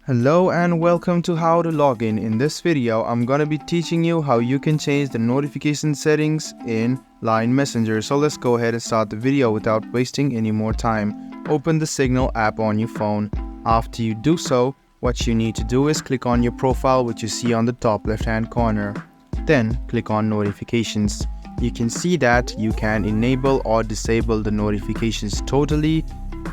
Hello and welcome to How to Login. In this video, I'm gonna be teaching you how you can change the notification settings in Line Messenger. So let's go ahead and start the video without wasting any more time. Open the Signal app on your phone. After you do so, what you need to do is click on your profile, which you see on the top left hand corner. Then click on Notifications. You can see that you can enable or disable the notifications totally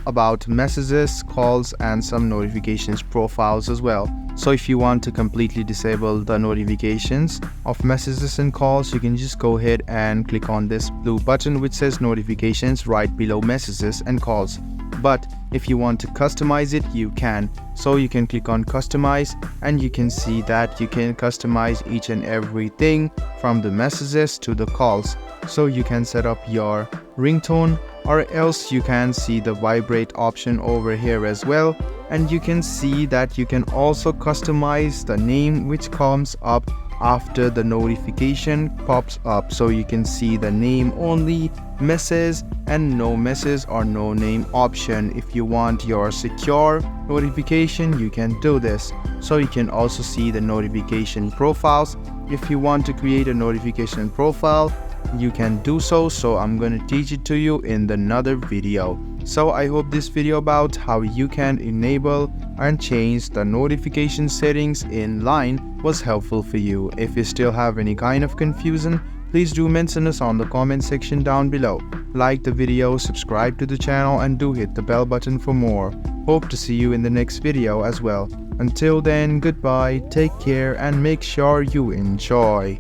about messages, calls, and some notifications profiles as well. So if you want to completely disable the notifications of messages and calls, you can just go ahead and click on this blue button which says notifications right below messages and calls. But if you want to customize it, you can. So you can click on customize and you can see that you can customize each and everything from the messages to the calls. So you can set up your ringtone, or else you can see the vibrate option over here as well, and you can see that you can also customize the name which comes up after the notification pops up. So you can see the name only, message, and no message or no name option. If you want your secure notification, you can do this. So you can also see the notification profiles. If you want to create a notification profile, you can do so. So I'm going to teach it to you in another video. So I hope this video about how you can enable and change the notification settings in Line was helpful for you. If you still have any kind of confusion, please do mention us on the comment section down below. Like the video, subscribe to the channel, and do hit the bell button for more. Hope to see you in the next video as well. Until then, goodbye, take care, and make sure you enjoy.